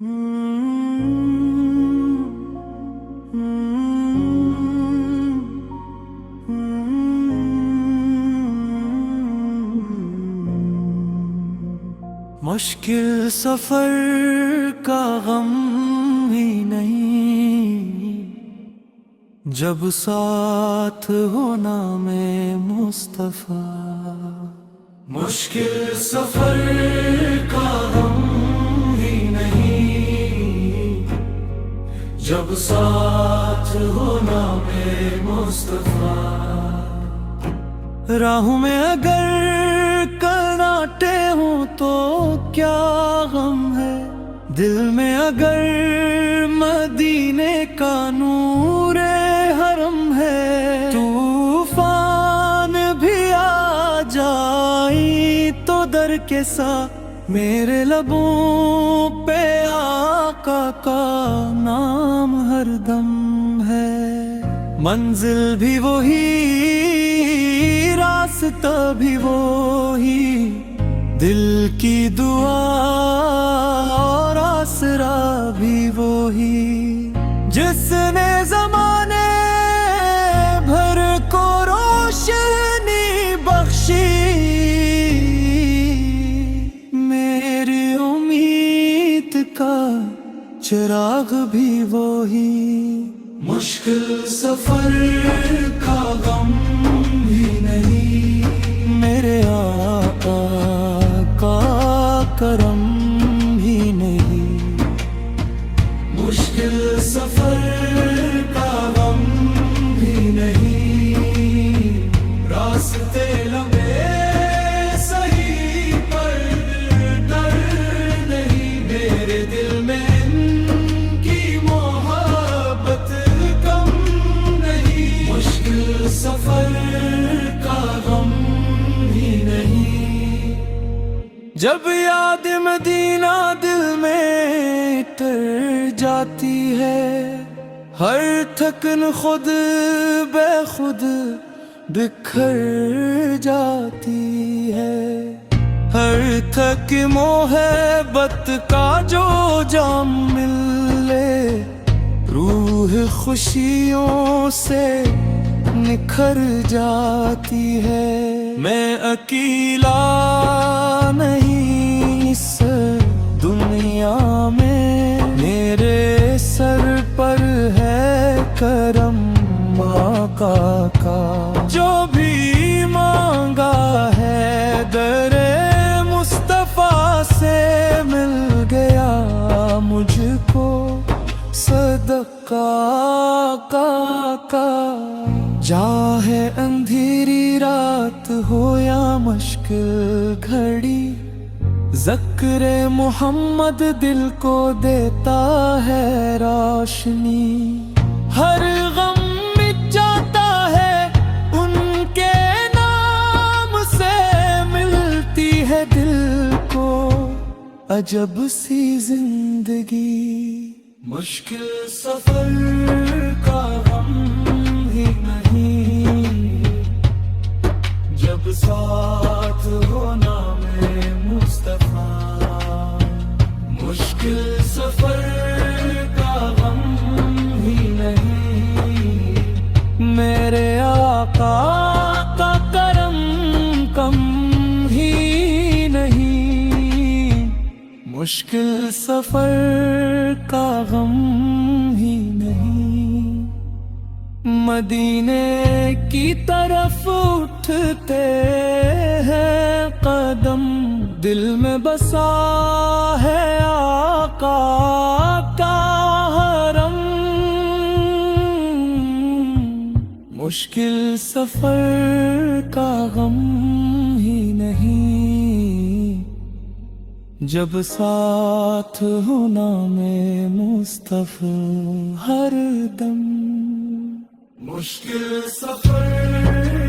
مشکل سفر کا غم ہی نہیں جب ساتھ ہو نام مصطفیٰ۔ مشکل سفر کا غم ہی نہیں جب ساتھ ہو نام مصطفیٰ۔ راہوں میں اگر کانٹے ہوں تو کیا غم ہے، دل میں اگر مدینے کا نور حرم ہے۔ طوفان بھی آ جائی تو در کے ساتھ میرے لبوں پہ آقا کا نام ہر دم ہے۔ منزل بھی وہی، راستہ بھی وہی، دل کی دعا اور آسرا بھی وہی، جس نے زمانے بھر کو روشنی بخشی۔ میری امید کا چراغ بھی وہی۔ مشکل سفر کا غم بھی نہیں میرے آقا کا کرم بھی نہیں۔ مشکل سفر کا غم بھی نہیں، راستے لمبے صحیح پر ڈر نہیں، میرے دل میں ان کی محبت کم نہیں۔ مشکل سفر کا غم بھی نہیں، جب یاد مدینہ دل میں ٹر جاتی ہے، ہر تھکن خود بے خود بکھر جاتی ہے۔ ہر تھک محبت کا جو جام ملے، روح خوشیوں سے نکھر جاتی ہے۔ میں اکیلا نہیں اس دنیا میں، میرے سر پر ہے کرم آقا کا۔ جو بھی مانگا ہے در مصطفیٰ سے مل گیا مجھ کو، صدقہ کا چاہے اندھیری رات ہو یا مشکل گھڑی، ذکر محمد دل کو دیتا ہے روشنی۔ ہر غم مٹ جاتا ہے ان کے نام سے، ملتی ہے دل کو عجب سی زندگی۔ مشکل سفر کا غم ہی نہیں جب ساتھ ہو نام مصطفیٰ۔ مشکل سفر کا غم ہی نہیں، میرے آقا کا کرم کم ہی نہیں۔ مشکل سفر کا غم ہی نہیں، مدینے کی طرف اٹھتے ہیں قدم، دل میں بسا ہے آقا کا حرم۔ مشکل سفر کا غم ہی نہیں جب ساتھ ہو نام مصطفیٰ ہر دم۔ مشکل سفر